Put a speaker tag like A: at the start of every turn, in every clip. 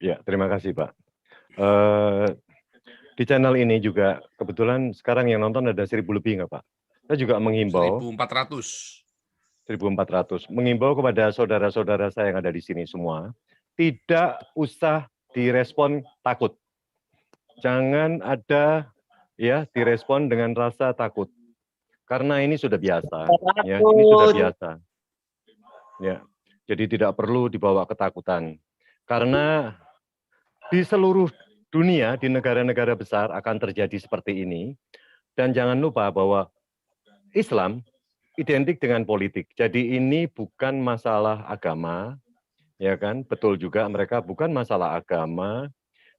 A: Ya, terima kasih Pak. Eh, di channel ini juga kebetulan sekarang yang nonton ada 1.000 lebih nggak Pak? Saya juga menghimbau
B: 1.400.
A: 1.400, menghimbau kepada saudara-saudara saya yang ada di sini semua, tidak usah direspon takut. Jangan ada ya direspon dengan rasa takut. Karena ini sudah biasa, ya, ini sudah biasa. Ya. Jadi tidak perlu dibawa ketakutan. Karena di seluruh dunia, di negara-negara besar akan terjadi seperti ini. Dan jangan lupa bahwa Islam identik dengan politik. Jadi ini bukan masalah agama, ya kan? Betul juga mereka bukan masalah agama,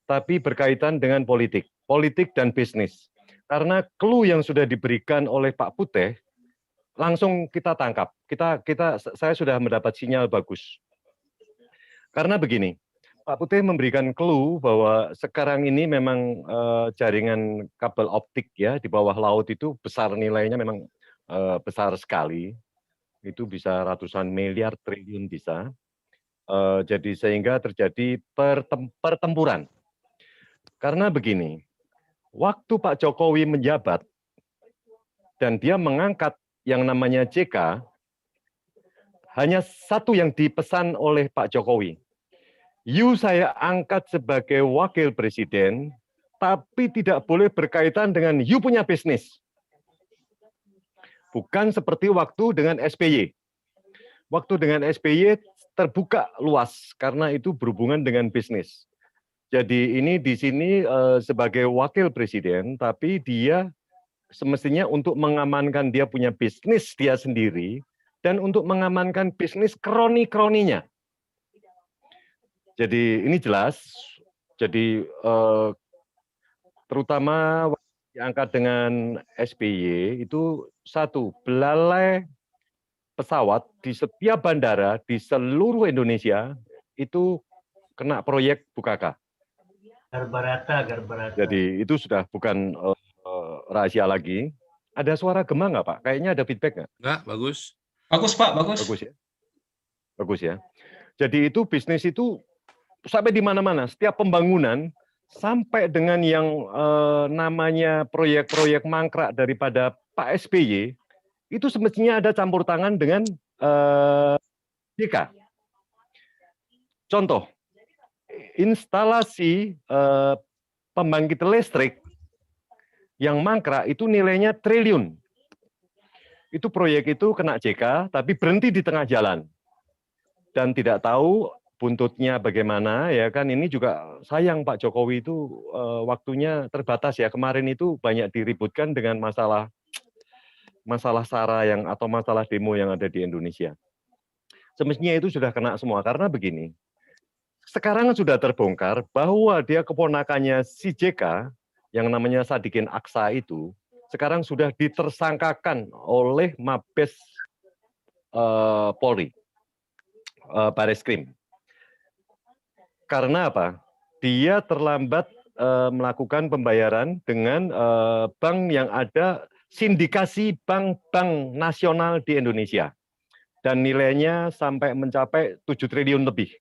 A: tapi berkaitan dengan politik, politik dan bisnis. Karena clue yang sudah diberikan oleh Pak Putih langsung kita tangkap. Saya sudah mendapat sinyal bagus. Karena begini, Pak Putih memberikan clue bahwa sekarang ini memang jaringan kabel optik ya di bawah laut itu besar nilainya memang besar sekali. Itu bisa ratusan miliar triliun bisa. Jadi sehingga terjadi pertempuran. Karena begini, waktu Pak Jokowi menjabat dan dia mengangkat yang namanya JK, hanya satu yang dipesan oleh Pak Jokowi. You saya angkat sebagai wakil presiden, tapi tidak boleh berkaitan dengan you punya bisnis. Bukan seperti waktu dengan SBY. Waktu dengan SBY terbuka luas karena itu berhubungan dengan bisnis. Jadi ini di sini sebagai wakil presiden, tapi dia semestinya untuk mengamankan dia punya bisnis dia sendiri dan untuk mengamankan bisnis kroni-kroninya. Jadi ini jelas. Jadi terutama diangkat dengan SBY itu satu, belalai pesawat di setiap bandara di seluruh Indonesia itu kena proyek Bukaka.
C: Garbarata.
A: Jadi itu sudah bukan rahasia lagi. Ada suara gema nggak Pak? Kayaknya ada feedback nggak?
B: Enggak, bagus.
D: Bagus Pak, bagus.
A: Bagus ya. Bagus ya. Jadi itu bisnis itu sampai di mana-mana. Setiap pembangunan sampai dengan yang namanya proyek-proyek mangkrak daripada Pak SBY itu semestinya ada campur tangan dengan JK. Contoh, instalasi pembangkit listrik yang mangkrak itu nilainya triliun. Itu proyek itu kena JK, tapi berhenti di tengah jalan. Dan tidak tahu buntutnya bagaimana, ya kan, ini juga sayang Pak Jokowi itu waktunya terbatas ya. Kemarin itu banyak diributkan dengan masalah SARA yang atau masalah demo yang ada di Indonesia. Semestinya itu sudah kena semua, karena begini, sekarang sudah terbongkar bahwa dia keponakannya si JK, yang namanya Sadikin Aksa itu, sekarang sudah ditersangkakan oleh Mabes Polri, Bareskrim. Karena apa? Dia terlambat melakukan pembayaran dengan bank yang ada sindikasi bank-bank nasional di Indonesia. Dan nilainya sampai mencapai 7 triliun lebih.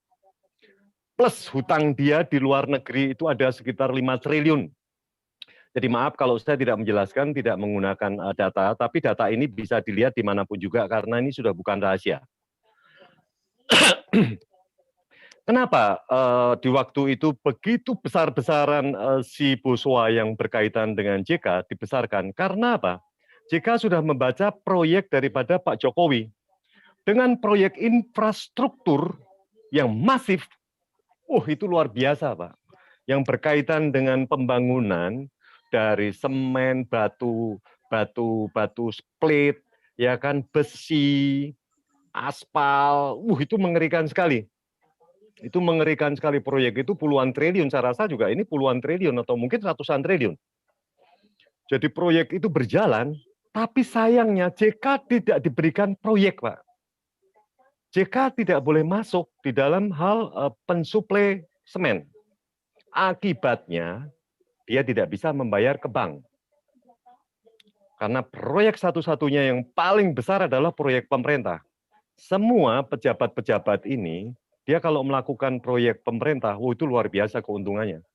A: Plus hutang dia di luar negeri itu ada sekitar 5 triliun. Jadi maaf kalau saya tidak menjelaskan, tidak menggunakan data, tapi data ini bisa dilihat dimanapun juga karena ini sudah bukan rahasia. Kenapa di waktu itu begitu besar-besaran si Boswa yang berkaitan dengan JK dibesarkan? Karena apa? JK sudah membaca proyek daripada Pak Jokowi. Dengan proyek infrastruktur yang masif, itu luar biasa Pak. Yang berkaitan dengan pembangunan dari semen, batu split, ya kan, besi, aspal, itu mengerikan sekali. Itu mengerikan sekali, proyek itu puluhan triliun, saya rasa juga ini puluhan triliun atau mungkin ratusan triliun. Jadi proyek itu berjalan, tapi sayangnya JK tidak diberikan proyek Pak. JK tidak boleh masuk di dalam hal pensuplai semen. Akibatnya dia tidak bisa membayar ke bank. Karena proyek satu-satunya yang paling besar adalah proyek pemerintah. Semua pejabat-pejabat ini Dia kalau melakukan proyek pemerintah, itu luar biasa keuntungannya.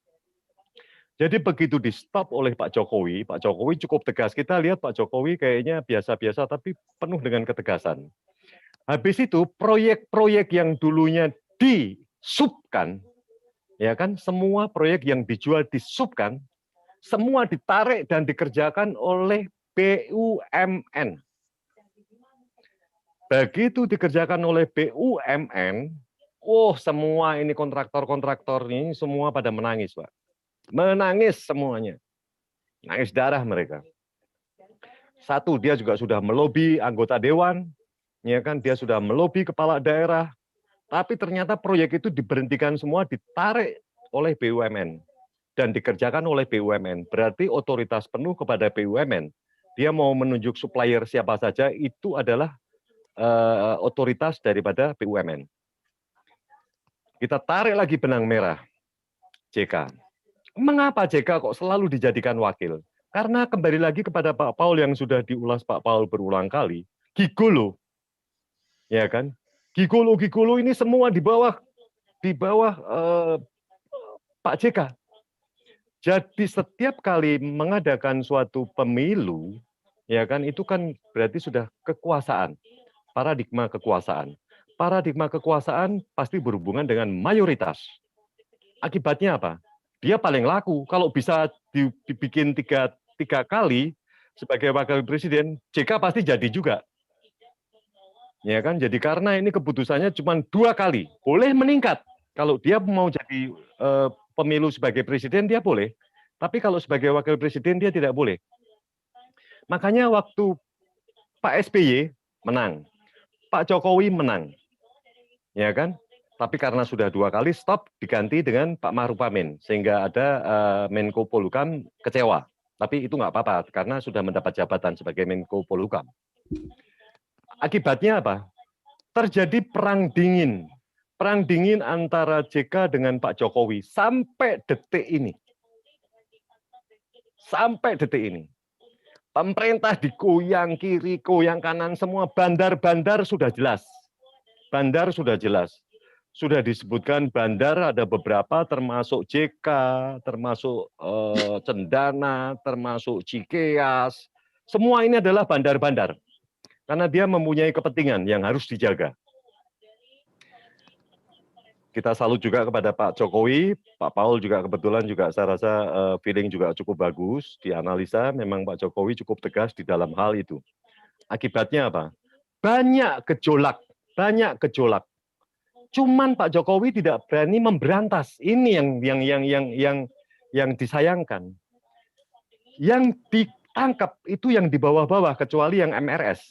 A: Jadi begitu di-stop oleh Pak Jokowi cukup tegas. Kita lihat Pak Jokowi kayaknya biasa-biasa tapi penuh dengan ketegasan. Habis itu proyek-proyek yang dulunya disubkan, ya kan, semua proyek yang dijual disubkan, semua ditarik dan dikerjakan oleh BUMN. Begitu dikerjakan oleh BUMN, semua ini kontraktor-kontraktor ini semua pada menangis, Pak. Menangis semuanya. Nangis darah mereka. Satu, dia juga sudah melobi anggota dewan, ya kan, dia sudah melobi kepala daerah, tapi ternyata proyek itu diberhentikan semua, ditarik oleh BUMN dan dikerjakan oleh BUMN. Berarti otoritas penuh kepada BUMN. Dia mau menunjuk supplier siapa saja itu adalah otoritas daripada BUMN. Kita tarik lagi benang merah, JK. Mengapa JK kok selalu dijadikan wakil? Karena kembali lagi kepada Pak Paul yang sudah diulas Pak Paul berulang kali, gigolo, ya kan? Gigolo ini semua di bawah Pak JK. Jadi setiap kali mengadakan suatu pemilu, ya kan, itu kan berarti sudah kekuasaan, paradigma kekuasaan. Paradigma kekuasaan pasti berhubungan dengan mayoritas. Akibatnya apa? Dia paling laku. Kalau bisa dibikin tiga kali sebagai wakil presiden, JK pasti jadi juga. Ya kan? Jadi karena ini keputusannya cuma 2 kali, boleh meningkat. Kalau dia mau jadi pemilu sebagai presiden, dia boleh. Tapi kalau sebagai wakil presiden, dia tidak boleh. Makanya waktu Pak SBY menang, Pak Jokowi menang. Ya kan? Tapi karena sudah 2 kali stop diganti dengan Pak Ma'ruf Amin sehingga ada Menko Polhukam kecewa. Tapi itu nggak apa-apa karena sudah mendapat jabatan sebagai Menko Polhukam. Akibatnya apa? Terjadi perang dingin. Perang dingin antara JK dengan Pak Jokowi sampai detik ini. Sampai detik ini. Pemerintah digoyang kiri, goyang kanan semua, bandar-bandar sudah jelas. Bandar sudah jelas. Sudah disebutkan bandar ada beberapa termasuk JK, termasuk Cendana, termasuk Cikeas. Semua ini adalah bandar-bandar. Karena dia mempunyai kepentingan yang harus dijaga. Kita salut juga kepada Pak Jokowi, Pak Paul juga kebetulan juga saya rasa feeling juga cukup bagus, dianalisa memang Pak Jokowi cukup tegas di dalam hal itu. Akibatnya apa? Banyak gejolak, banyak gejolak. Cuman Pak Jokowi tidak berani memberantas. Ini yang disayangkan. Yang ditangkap itu yang di bawah-bawah, kecuali yang MRS.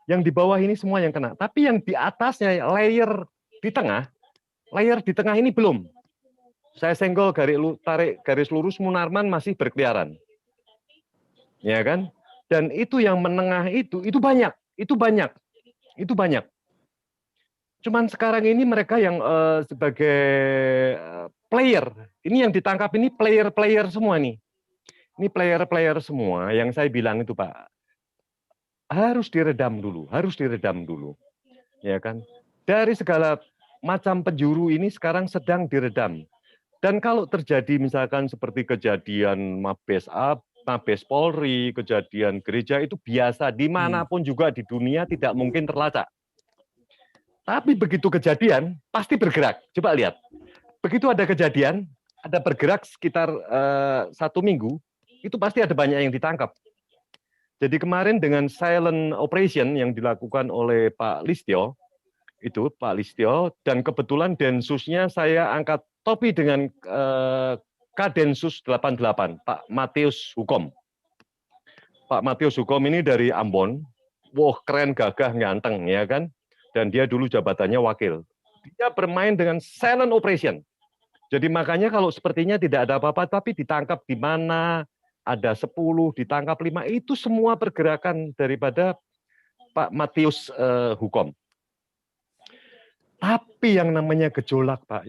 A: Yang di bawah ini semua yang kena. Tapi yang di atasnya, layer di tengah ini belum. Saya senggol tarik garis lurus, Munarman masih berkeliaran. Ya kan? Dan itu yang menengah itu banyak. Cuman sekarang ini mereka yang sebagai player, ini yang ditangkap ini player-player semua nih. Ini player-player semua yang saya bilang itu Pak, harus diredam dulu. Ya kan? Dari segala macam penjuru ini sekarang sedang diredam. Dan kalau terjadi misalkan seperti kejadian Mabes Polri, kejadian gereja itu biasa dimanapun juga di dunia tidak mungkin terlacak. Tapi begitu kejadian, pasti bergerak. Coba lihat. Begitu ada kejadian, ada bergerak sekitar 1 minggu, itu pasti ada banyak yang ditangkap. Jadi kemarin dengan silent operation yang dilakukan oleh Pak Listio, dan kebetulan Densusnya saya angkat topi dengan Kadensus 88, Pak Matius Hukom. Pak Matius Hukom ini dari Ambon, keren, gagah, ganteng, ya kan? Dan dia dulu jabatannya wakil. Dia bermain dengan silent operation. Jadi makanya kalau sepertinya tidak ada apa-apa, tapi ditangkap di mana, ada 10, ditangkap 5, itu semua pergerakan daripada Pak Matius Hukom. Tapi yang namanya gejolak, Pak,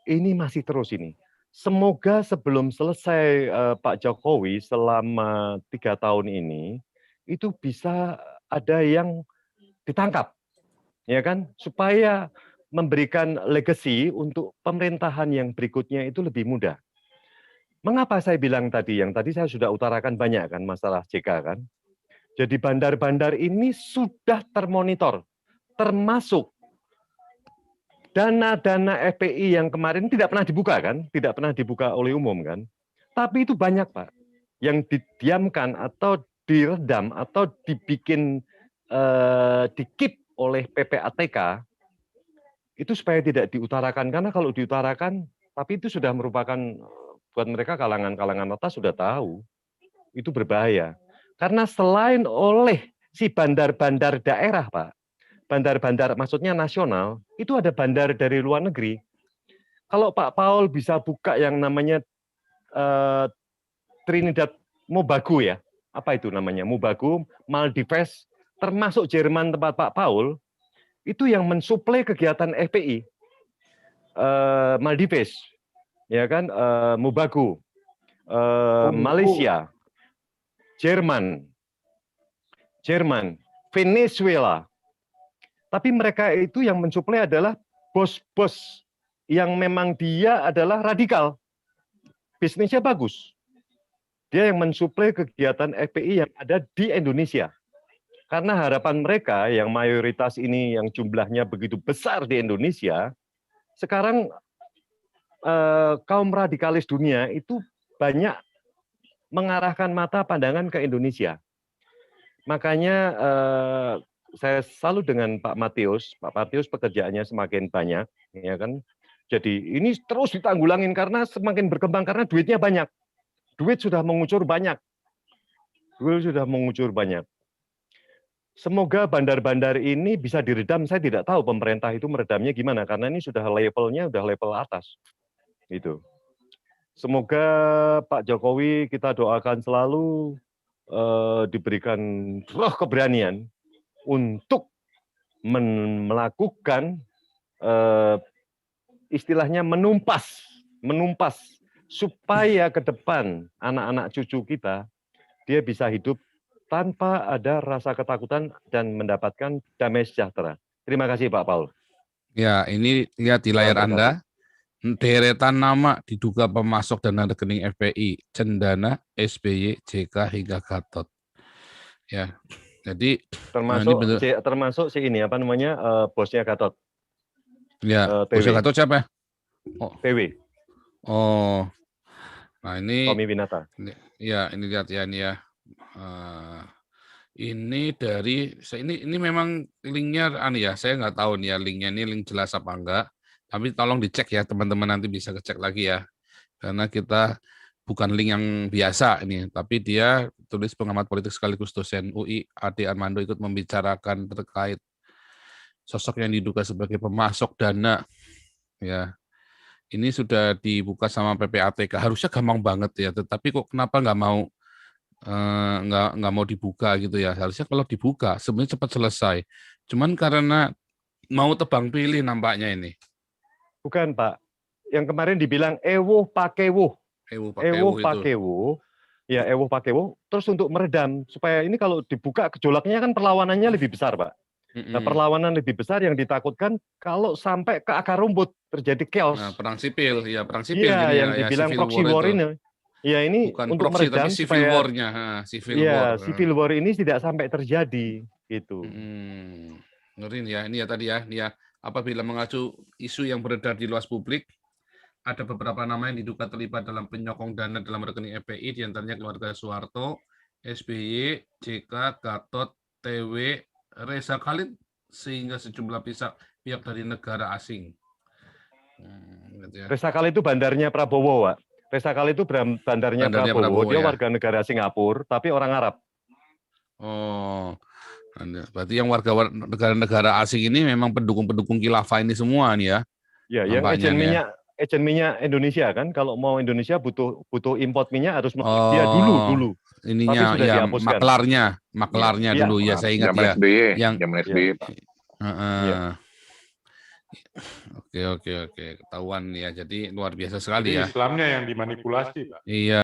A: ini masih terus ini. Semoga sebelum selesai Pak Jokowi selama 3 tahun ini, itu bisa ada yang ditangkap. ya kan? Supaya memberikan legacy untuk pemerintahan yang berikutnya itu lebih mudah. Mengapa saya bilang tadi, yang tadi saya sudah utarakan banyak kan masalah JK kan. Jadi bandar-bandar ini sudah termonitor, termasuk dana-dana FPI yang kemarin tidak pernah dibuka kan, tidak pernah dibuka oleh umum kan. Tapi itu banyak Pak, yang didiamkan atau diredam atau dibikin dikip oleh PPATK itu supaya tidak diutarakan, karena kalau diutarakan, tapi itu sudah merupakan buat mereka kalangan-kalangan atas sudah tahu itu berbahaya. Karena selain oleh si bandar-bandar daerah, Pak, bandar-bandar maksudnya nasional, itu ada bandar dari luar negeri. Kalau Pak Paul bisa buka yang namanya Trinidad Mobagu ya, apa itu namanya, Mobagu, Maldives, termasuk Jerman tempat Pak Paul, itu yang mensuplai kegiatan FPI. Maldives, ya kan, Mobagu, Malaysia, Jerman, Venezuela. Tapi mereka itu yang mensuplai adalah bos-bos yang memang dia adalah radikal. Bisnisnya bagus. Dia yang mensuplai kegiatan FPI yang ada di Indonesia. Karena harapan mereka yang mayoritas ini yang jumlahnya begitu besar di Indonesia, sekarang kaum radikalis dunia itu banyak mengarahkan mata pandangan ke Indonesia. Makanya saya salut dengan Pak Matius. Pak Matius pekerjaannya semakin banyak, ya kan. Jadi ini terus ditanggulangin karena semakin berkembang karena duitnya banyak. Duit sudah mengucur banyak. Semoga bandar-bandar ini bisa diredam. Saya tidak tahu pemerintah itu meredamnya gimana karena ini sudah levelnya udah level atas. Itu. Semoga Pak Jokowi kita doakan selalu diberikan roh keberanian untuk melakukan istilahnya menumpas supaya ke depan anak-anak cucu kita dia bisa hidup tanpa ada rasa ketakutan dan mendapatkan damai sejahtera. Terima kasih Pak Paul.
B: Ya, ini lihat di layar Anda, deretan nama diduga pemasok dana rekening FPI, Cendana, SBY, JK hingga Gatot. Ya, jadi
A: termasuk si ini apa namanya bosnya Gatot.
B: Ya, bosnya Gatot siapa?
A: Oh. PW.
B: Oh, nah ini.
A: Tommy Winata.
B: Ya, ini lihat ya ini ya. Ini dari ini memang linknya ya, saya nggak tahu nih ya linknya ini link jelas apa enggak. Tapi tolong dicek ya teman-teman, nanti bisa ngecek lagi ya. Karena kita bukan link yang biasa ini, tapi dia tulis pengamat politik sekaligus dosen UI Ade Armando ikut membicarakan terkait sosok yang diduga sebagai pemasok dana. Ya, ini sudah dibuka sama PPATK. Harusnya gampang banget ya, tetapi kok kenapa nggak mau dibuka gitu ya. Harusnya kalau dibuka sebenarnya cepat selesai. Cuman karena mau tebang pilih nampaknya ini.
A: Bukan Pak, yang kemarin dibilang ewuh pakewuh. Ewuh pakewuh. Ya ewuh pakewuh. Terus untuk meredam supaya ini kalau dibuka gejolaknya kan perlawanannya lebih besar Pak. Nah, perlawanan lebih besar yang ditakutkan kalau sampai ke akar rumput terjadi chaos.
B: Nah, perang sipil, ya perang sipil.
A: Iya, yang dibilang proxy war ini. Ya ini
B: bukan
A: untuk
B: proxy,
A: meredam
B: tapi civil war-nya,
A: civil war ini tidak sampai terjadi gitu.
B: Ngeri ya, ini ya tadi ya, ini ya. Apabila mengacu isu yang beredar di luas publik, ada beberapa nama yang diduga terlibat dalam penyokong dana dalam rekening FPI, diantaranya keluarga Soeharto, SBY, JK, Gatot, TW, Reza Khalid, sehingga sejumlah pihak dari negara asing.
A: Gitu ya. Reza Khalid itu bandarnya Prabowo, Pak. Reza Khalid itu bandarnya Prabowo, dia ya? Warga negara Singapura, tapi orang Arab.
B: Oh, berarti yang warga negara asing ini memang pendukung-pendukung khilafah ini semua nih ya?
A: Ya, yang ejen minyak Indonesia kan, kalau mau Indonesia butuh import minyak harus dia dulu.
B: Ininya
A: tapi sudah
B: ya,
A: dihapuskan.
B: maklarnya dulu ya, saya ingat ya.
D: Zaman SBY, Pak.
B: Oke, ketahuan ya. Jadi luar biasa sekali ya.
D: Islamnya yang dimanipulasi, Pak.
B: Iya.